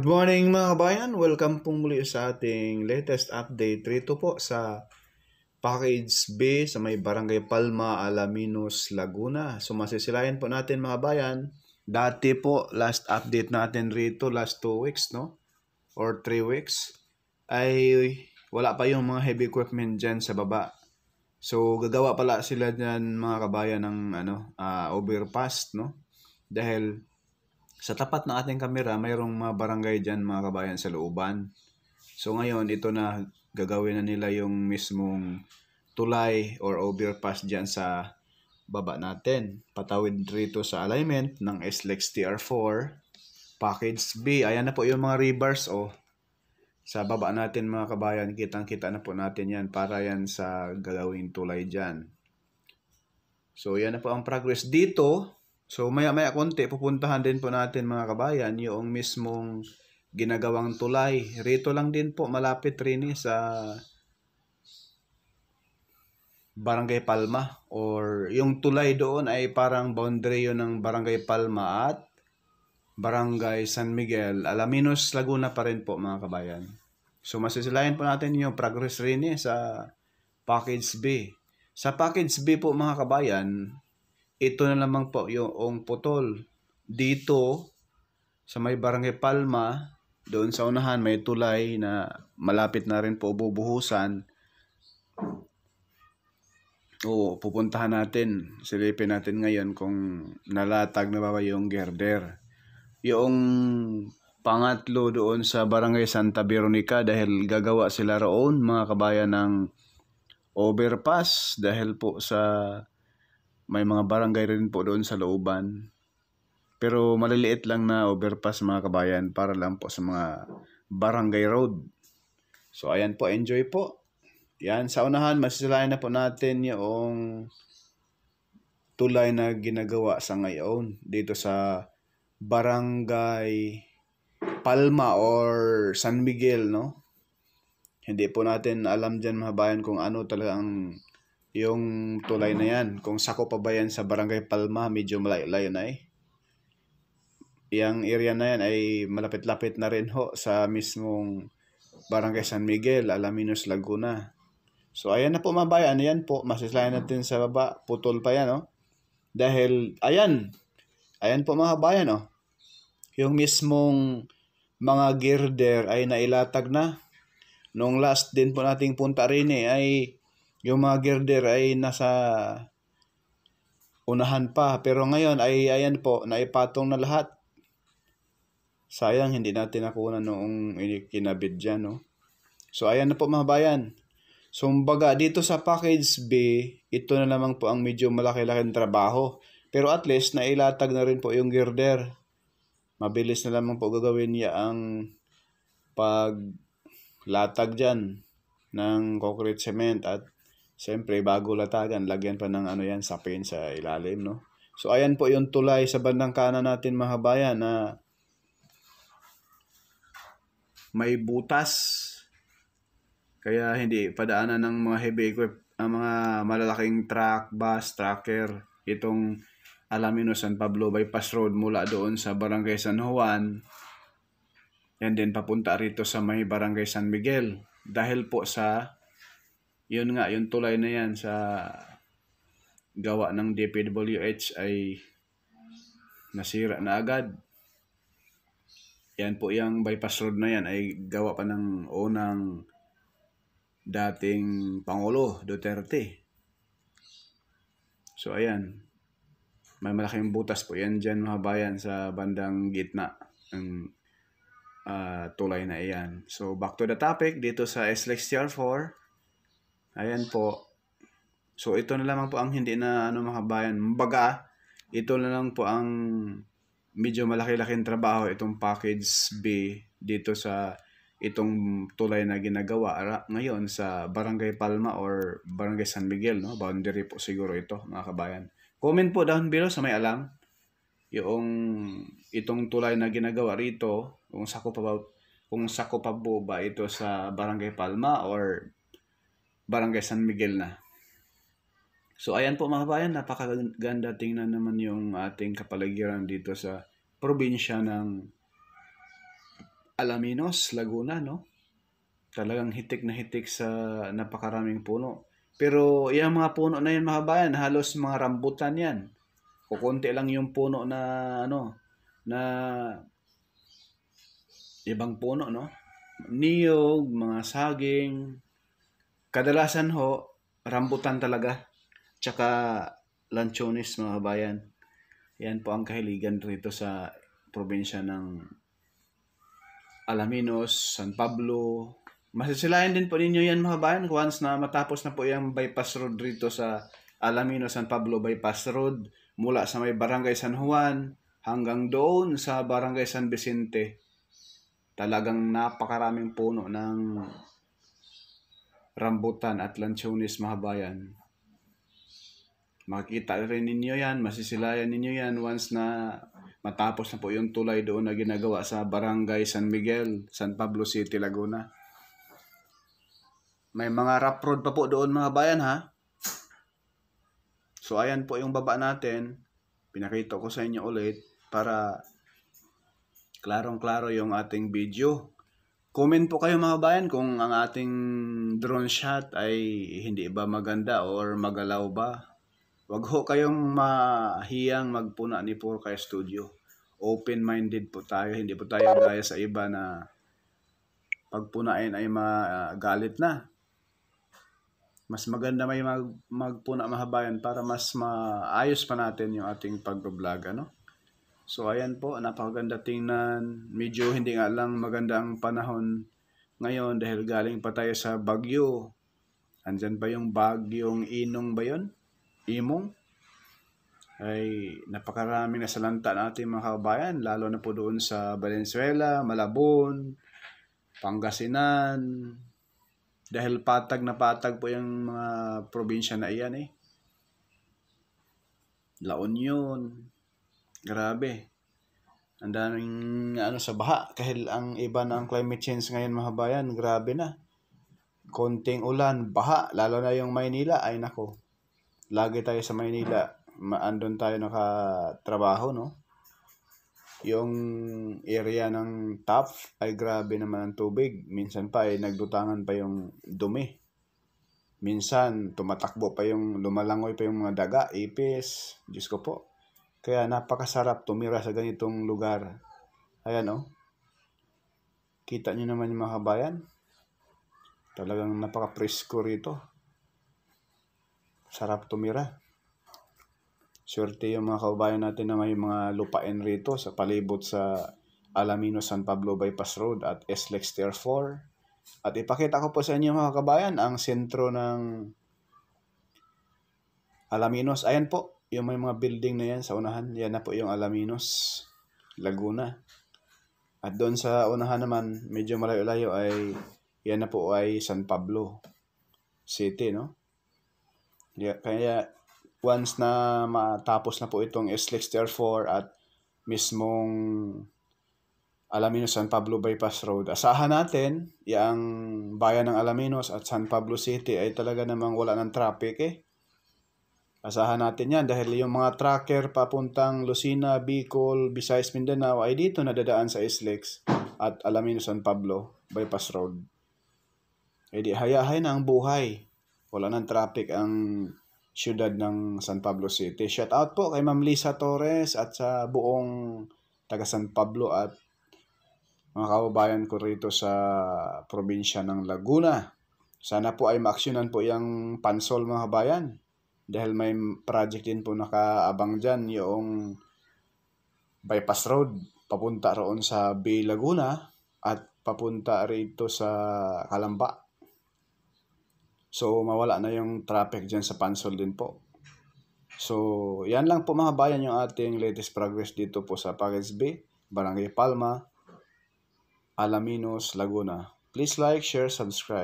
Good morning mga kabayan, welcome po muli sa ating latest update rito po sa Package B sa may Barangay Palma, Alaminos, Laguna. So masisilayan po natin mga kabayan, dati po last update natin rito last 2 weeks no or 3 weeks ay wala pa yung mga heavy equipment dyan sa baba. So gagawa pala sila dyan mga kabayan ng overpass no dahil sa tapat ng ating kamera, mayroong mga barangay dyan mga kabayan sa looban. So ngayon, ito na gagawin na nila yung mismong tulay or overpass dyan sa baba natin. Patawid rito sa alignment ng SLEX TR4, Package B. Ayan na po yung mga rebars sa baba natin mga kabayan. Kitang-kita na po natin yan para yan sa gagawing tulay dyan. So yan na po ang progress dito. So maya-maya konti pupuntahan din po natin mga kabayan yung mismong ginagawang tulay. Rito lang din po malapit rin sa Barangay Palma or yung tulay doon ay parang boundary yun ng Barangay Palma at Barangay San Miguel, Alaminos, Laguna pa rin po mga kabayan. So masisilayan po natin yung progress rin sa Package B. Sa Package B po mga kabayan, ito na lamang po yung putol. Dito sa may Barangay Palma, doon sa unahan may tulay na malapit na rin po bubuhusan. Pupuntahan natin, silipin natin ngayon kung nalatag na ba yung girder. Yung pangatlo doon sa Barangay Santa Veronica dahil gagawa sila roon mga kabayan ng overpass dahil po sa may mga barangay rin po doon sa looban. Pero maliliit lang na overpass mga kabayan para lang po sa mga barangay road. So ayan po, enjoy po. Yan, sa unahan masisilayan na po natin yung tulay na ginagawa sa ngayon dito sa Barangay Palma or San Miguel no. Hindi po natin alam dyan mga bayan kung ano talaga yung tulay na yan. Kung sako pa ba yan sa Barangay Palma, medyo malayo na eh. Yang area na yan ay malapit-lapit na rin ho sa mismong Barangay San Miguel, Alaminos, Laguna. So ayan na po mga bayan, ayan po, masisilayan natin sa baba, putol pa yan no. Dahil ayan po mga bayan yung mismong mga girder ay nailatag na. Nung last din po nating punta rin ay yung mga girder ay nasa unahan pa. Pero ngayon ay ayan po, naipatong na lahat. Sayang hindi natin nakuha noong kinabit dyan no. So ayan na po mga bayan. So baga dito sa Package B, ito na lamang po ang medyo malaki-laking trabaho. Pero at least nailatag na rin po yung girder. Mabilis na lamang po gagawin niya ang paglatag dyan ng concrete cement at siyempre bago latagan, lagyan pa ng sapin sa ilalim no. So ayan po yung tulay sa bandang kanan natin mga bayan na may butas. Kaya hindi padaanan ng mga heavy ang mga malalaking truck, bus, tracker itong Alaminos San Pablo Bypass Road mula doon sa Barangay San Juan and then papunta rito sa may Barangay San Miguel dahil po sa yung tulay na yan sa gawa ng DPWH ay nasira na agad. Yan po yung bypass road na yan ay gawa pa ng unang dating Pangulo Duterte. So ayan, may malaking butas po yan dyan mga bayan sa bandang gitna ng tulay na iyan. So back to the topic dito sa SLEX TR4. Ayan po. So ito na lamang po ang hindi na mga bayan. Baga, ito na lang po ang medyo malaki-laking trabaho itong Package B dito sa itong tulay na ginagawa ngayon sa Barangay Palma or Barangay San Miguel no. Boundary po siguro ito mga kabayan. Comment po down below sa may alam yung itong tulay na ginagawa rito, kung sako pa ba ito sa Barangay Palma or Barangay San Miguel na. So ayan po mga kabayan, napakaganda tingnan naman yung ating kapaligiran dito sa probinsya ng Alaminos, Laguna, no? Talagang hitik na hitik sa napakaraming puno. Pero yung mga puno na yun mga kabayan, halos mga rambutan yan. Kukunti lang yung puno na na ibang puno, no? Niyog, mga saging. Kadalasan ho, rambutan talaga. Tsaka lanchones mga kabayan. Yan po ang kahiligan rito sa probinsya ng Alaminos, San Pablo. Masisilayan din po ninyo yan mga kabayan once na matapos na po yung bypass road rito sa Alaminos, San Pablo bypass road mula sa may Barangay San Juan hanggang doon sa Barangay San Vicente. Talagang napakaraming puno ng rambutan at lanchones mga kabayan. Makikita rin ninyo yan, masisilayan ninyo yan once na matapos na po yung tulay doon na ginagawa sa Barangay San Miguel, San Pablo City, Laguna. May mga rough road pa po doon mga bayan ha. So ayan po yung baba natin. Pinakita ko sa inyo ulit para klarong-klaro yung ating video. Comment po kayo mga bayan kung ang ating drone shot ay hindi ba maganda or magalaw ba. Wag ho kayong mahiyang magpuna ni Purkay Studio. Open-minded po tayo. Hindi po tayo gaya sa iba na pagpunain ay magalit na. Mas maganda may magpuna mga bayan para mas maayos pa natin yung ating pag-vlog, ano? So ayan po, napakaganda tingnan. Medyo hindi nga lang maganda ang panahon ngayon dahil galing pa tayo sa bagyo. Andyan ba yung bagyong Inong ba yun? Imong? Ay napakarami na salanta natin mga kabayan, lalo na po doon sa Valenzuela, Malabon, Pangasinan. Dahil patag na patag po yung mga probinsya na iyan eh. La Union. Grabe. Ang daming sa baha. Kahit ang iba ng climate change ngayon mga bayan, grabe na. Konting ulan, baha. Lalo na yung Maynila, ay nako. Lagi tayo sa Maynila. Andun tayo nakatrabaho, no? Yung area ng Taft ay grabe naman ang tubig. Minsan pa ay nagdutangan pa yung dumi. Minsan tumatakbo pa yung lumalangoy pa yung mga daga, ipis. Diyos ko po. Kaya napakasarap tumira sa ganitong lugar. Ayan oh. Kita nyo naman yung mga kabayan. Talagang napaka-presko rito. Sarap tumira. Swerte yung mga kabayan natin na may mga lupain rito sa palibot sa Alaminos San Pablo Bypass Road at SLEX Tier 4. At ipakita ko po sa inyo mga kabayan ang sentro ng Alaminos. Ayan po. Yung may mga building na yan sa unahan, yan na po yung Alaminos, Laguna. At doon sa unahan naman, medyo malayo-layo ay, yan na po ay San Pablo City, no? Kaya, once na matapos na po itong SLEX Tier 4 at mismong Alaminos San Pablo Bypass Road, asahan natin, yung bayan ng Alaminos at San Pablo City ay talaga namang wala ng traffic eh. Asahan natin yan dahil yung mga tracker papuntang Lucena, Bicol, Visayas, Mindanao ay dito nadadaan sa SLEX at Alaminos San Pablo Bypass Road. E di hayahay na ang buhay. Wala ng traffic ang siyudad ng San Pablo City. Shout out po kay Ma'am Lisa Torres at sa buong taga San Pablo at mga kababayan ko rito sa probinsya ng Laguna. Sana po ay maaksyonan po yung pansol mga kabayan. Dahil may project din po nakaabang dyan yung bypass road papunta roon sa Bay Laguna at papunta rito sa Calamba. So mawala na yung traffic dyan sa pansol din po. So yan lang po mga bayan yung ating latest progress dito po sa Pagues Bay, Barangay Palma, Alaminos, Laguna. Please like, share, subscribe.